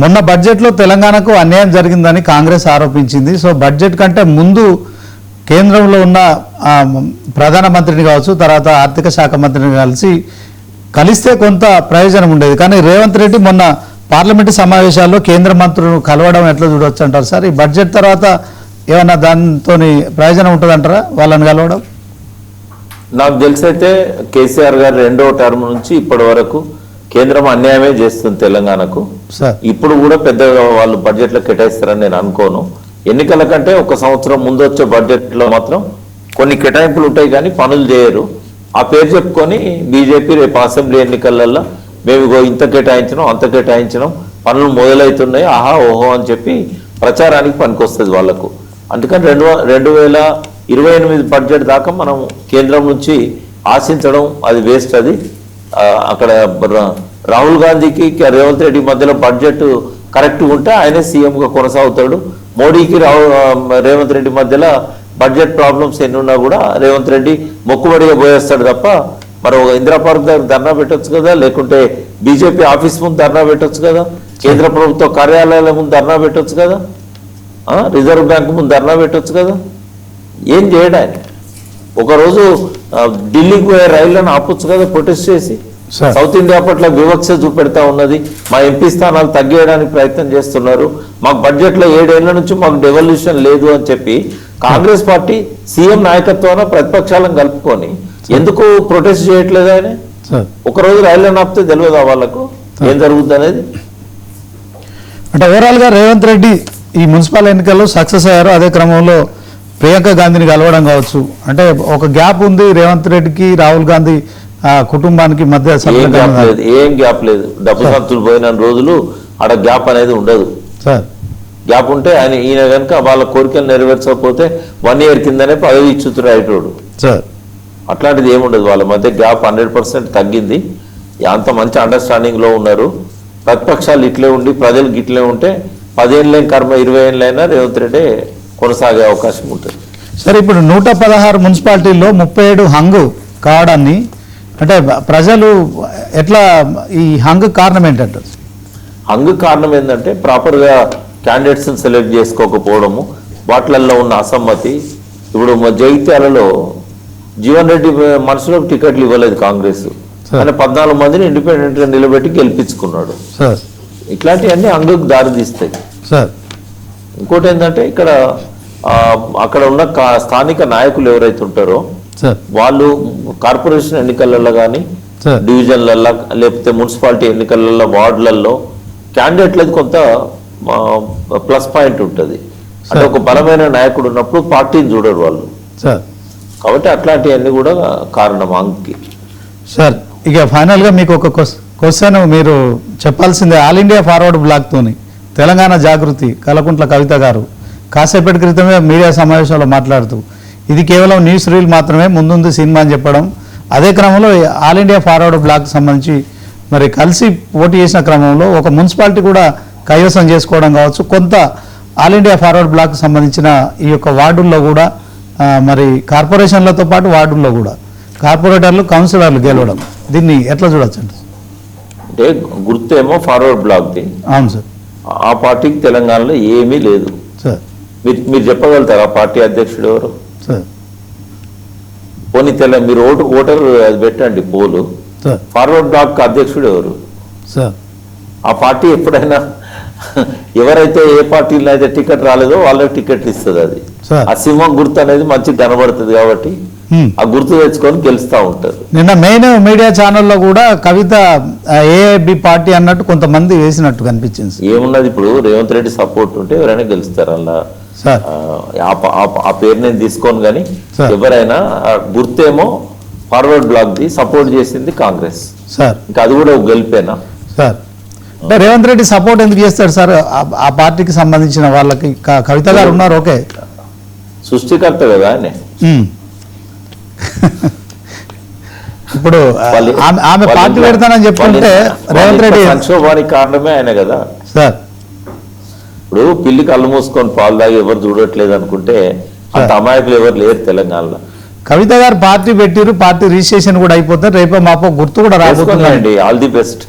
మొన్న బడ్జెట్లో తెలంగాణకు అన్యాయం జరిగిందని కాంగ్రెస్ ఆరోపించింది. సో బడ్జెట్ కంటే ముందు కేంద్రంలో ఉన్న ప్రధానమంత్రిని కావచ్చు, తర్వాత ఆర్థిక శాఖ మంత్రిని కలిస్తే కొంత ప్రయోజనం ఉండేది. కానీ రేవంత్ రెడ్డి మొన్న పార్లమెంటు సమావేశాల్లో కేంద్ర మంత్రులను కలవడం ఎట్లా చూడవచ్చు అంటారు సార్? ఈ బడ్జెట్ తర్వాత ఏమన్నా దాంతో ప్రయోజనం ఉంటుందంటారా వాళ్ళని కలవడం? నాకు తెలిసైతే కేసీఆర్ గారు 2వ టర్మ్ నుంచి ఇప్పటి వరకు కేంద్రం అన్యాయమే చేస్తుంది తెలంగాణకు. ఇప్పుడు కూడా పెద్దగా వాళ్ళు బడ్జెట్లో కేటాయిస్తారని నేను అనుకోను. ఎన్నికల కంటే ఒక సంవత్సరం ముందు వచ్చే బడ్జెట్లో మాత్రం కొన్ని కేటాయింపులు ఉంటాయి కానీ పనులు చేయరు. ఆ పేరు చెప్పుకొని బీజేపీ రేపు అసెంబ్లీ ఎన్నికలలో మేము ఇంత కేటాయించినాం, అంత కేటాయించినాం, పనులు మొదలవుతున్నాయి, ఆహా ఓహో అని చెప్పి ప్రచారానికి పనికొస్తుంది వాళ్లకు. అందుకని 2028 బడ్జెట్ దాకా మనం కేంద్రం నుంచి ఆశించడం అది వేస్ట్. అది అక్కడ రాహుల్ గాంధీకి రేవంత్ రెడ్డి మధ్యలో బడ్జెట్ కరెక్ట్ ఉంటే ఆయనే సీఎంగా కొనసాగుతాడు. మోడీకి రేవంత్ రెడ్డి మధ్యలో బడ్జెట్ ప్రాబ్లమ్స్ ఎన్ని ఉన్నా కూడా రేవంత్ రెడ్డి మొక్కుబడిగా పోయేస్తాడు తప్ప మరి ఇందిరా పార్క్ దగ్గర ధర్నా పెట్టొచ్చు కదా, లేకుంటే బీజేపీ ఆఫీస్ ముందు ధర్నా పెట్టొచ్చు కదా, కేంద్ర ప్రభుత్వ కార్యాలయాల ముందు ధర్నా పెట్టొచ్చు కదా, రిజర్వ్ బ్యాంక్ ముందు ధర్నా పెట్టొచ్చు కదా. ఏం చేయడా ఆయన? ఒకరోజు ఢిల్లీకి పోయే రైళ్లను ఆపొచ్చు కదా ప్రొటెస్ట్ చేసి. సౌత్ ఇండియా పట్ల వివక్ష చూపెడతా ఉన్నది. మా ఎంపీ స్థానాలు తగ్గేయడానికి ప్రయత్నం చేస్తున్నారు. మాకు బడ్జెట్లో 7 ఏళ్ల నుంచి మాకు డెవల్యూషన్ లేదు అని చెప్పి కాంగ్రెస్ పార్టీ సీఎం నాయకత్వాన ప్రతిపక్షాలను కలుపుకొని ఎందుకు ప్రొటెస్ట్ చేయట్లేదు ఆయన? ఒకరోజు రైళ్లను ఆపితే తెలియదా వాళ్ళకు ఏం జరుగుతుంది అనేది? అంటే ఓవరాల్ గా రేవంత్ రెడ్డి ఈ మున్సిపల్ ఎన్నికల్లో సక్సెస్ అయ్యారు. అదే క్రమంలో ప్రియాంక గాంధీని కలవడం కావచ్చు. అంటే ఒక గ్యాప్ ఉంది రేవంత్ రెడ్డికి రాహుల్ గాంధీ కుటుంబానికి మధ్య. ఏం గ్యాప్ లేదు. డబ్బు సంతులు పోయిన రోజులు ఆడ గ్యాప్ అనేది ఉండదు. గ్యాప్ ఉంటే ఈయన కనుక వాళ్ళ కోరికలు నెరవేర్చకపోతే 1 year కిందనే పదవి ఇచ్చుతున్నారు అయిటోడు. అట్లాంటిది ఏముండదు. వాళ్ళ మధ్య గ్యాప్ 100% తగ్గింది. అంత మంచి అండర్స్టాండింగ్ లో ఉన్నారు. ప్రతిపక్షాలు ఇట్లే ఉండి ప్రజలకు ఇట్లే ఉంటే 10 ఏళ్ళ కర్మ 20 ఏళ్ళైనా రేవంత్ రెడ్డి కొనసాగే అవకాశం ఉంటుంది. సరే, ఇప్పుడు 116 మున్సిపాలిటీల్లో 37 హంగు కావడాన్ని అంటే ప్రజలు ఎట్లా ఈ హంగు కారణం ఏంటంటారు? హంగు కారణం ఏంటంటే ప్రాపర్గా క్యాండిడేట్స్ని సెలెక్ట్ చేసుకోకపోవడము, వాటిల్లో ఉన్న అసమ్మతి. ఇప్పుడు జగిత్యాలలో జీవన్ రెడ్డి మనసులో టికెట్లు ఇవ్వలేదు కాంగ్రెస్. ఆయన 14 మందిని ఇండిపెండెంట్గా నిలబెట్టి గెలిపించుకున్నాడు. ఇట్లాంటివన్నీ హంగుకు దారితీస్తాయి. ఇంకోటి ఏంటంటే అక్కడ ఉన్న స్థానిక నాయకులు ఎవరైతే ఉంటారో వాళ్ళు కార్పొరేషన్ ఎన్నికలలో కానీ, డివిజన్లలో, లేకపోతే మున్సిపాలిటీ ఎన్నికలలో, వార్డులలో క్యాండిడేట్లది కొంత ప్లస్ పాయింట్ ఉంటుంది. అంటే ఒక బలమైన నాయకుడు ఉన్నప్పుడు పార్టీని చూడరు వాళ్ళు. కాబట్టి అట్లాంటివన్నీ కూడా కారణం అంకి. సార్, ఇక ఫైనల్గా మీకు ఒక క్వశ్చన్ మీరు చెప్పాల్సిందే. ఆల్ ఇండియా ఫార్వర్డ్ బ్లాక్తోని తెలంగాణ జాగృతి కల్వకుంట్ల కవిత గారు కాసేపటి క్రితమే మీడియా సమావేశంలో మాట్లాడుతూ ఇది కేవలం న్యూస్ రీల్ మాత్రమే, ముందుంది సినిమా అని చెప్పడం. అదే క్రమంలో ఆల్ ఇండియా ఫార్వర్డ్ బ్లాక్ సంబంధించి మరి కలిసి పోటీ చేసిన క్రమంలో ఒక మున్సిపాలిటీ కూడా కైవసం చేసుకోవడం కావచ్చు, కొంత ఆల్ ఇండియా ఫార్వర్డ్ బ్లాక్ సంబంధించిన ఈ యొక్క వార్డుల్లో కూడా మరి కార్పొరేషన్లతో పాటు వార్డుల్లో కూడా కార్పొరేటర్లు, కౌన్సిలర్లు గెలవడం, దీన్ని ఎట్లా చూడొచ్చు అంటే గుర్తేమో ఫార్వర్డ్ బ్లాక్ది. అవును సార్. ఆ పార్టీకి తెలంగాణలో ఏమీ లేదు సార్. మీరు చెప్పగలుగుతారు ఆ పార్టీ అధ్యక్షుడు ఎవరు? పోనీ మీరు ఓటర్ అది పెట్టండి పోలు. ఫార్వర్డ్ బ్లాక్ అధ్యక్షుడు ఎవరు? ఆ పార్టీ ఎప్పుడైనా ఎవరైతే ఏ పార్టీలో అయితే టికెట్ రాలేదో వాళ్ళకి టికెట్లు ఇస్తుంది. అది ఆ సింహం గుర్తు అనేది మంచిగా కనబడుతుంది కాబట్టి ఆ గుర్తు తెచ్చుకొని గెలుస్తూ ఉంటారు. నిన్న మెయిన్ మీడియా ఛానల్లో కూడా కవిత ఏఐబి పార్టీ అన్నట్టు కొంతమంది వేసినట్టు కనిపించింది. ఏమున్నది, ఇప్పుడు రేవంత్ రెడ్డి సపోర్ట్ ఉంటే ఎవరైనా గెలుస్తారు. అలా ఆ పేరు నేను తీసుకోను కానీ ఎవరైనా గుర్తేమో ఫార్వర్డ్ బ్లాక్ ది సపోర్ట్ చేసింది కాంగ్రెస్ సార్. ఇంకా అది కూడా గెలిపేనా సార్? అంటే రేవంత్ రెడ్డి సపోర్ట్ ఎందుకు చేస్తాడు సార్ ఆ పార్టీకి సంబంధించిన వాళ్ళకి? కవిత గారు ఉన్నారు, ఓకే, సృష్టికర్త కదా ఆయన. ఇప్పుడు ఆమె పార్టీ పెడతానని చెప్పుకుంటే రేవంత్ రెడ్డి సంక్షోభానికి కారణమే ఆయన కదా సార్. ఇప్పుడు పిల్లి కళ్ళు మూసుకొని పాలు దాగి ఎవరు చూడట్లేదు అనుకుంటే అంత అమాయకులు ఎవరు లేరు తెలంగాణలో. కవిత గారు పార్టీ పెట్టిరు, పార్టీ రిజిస్ట్రేషన్ కూడా అయిపోతారు, రేపో మాపో గుర్తు కూడా రాబోతుందండి. All the best.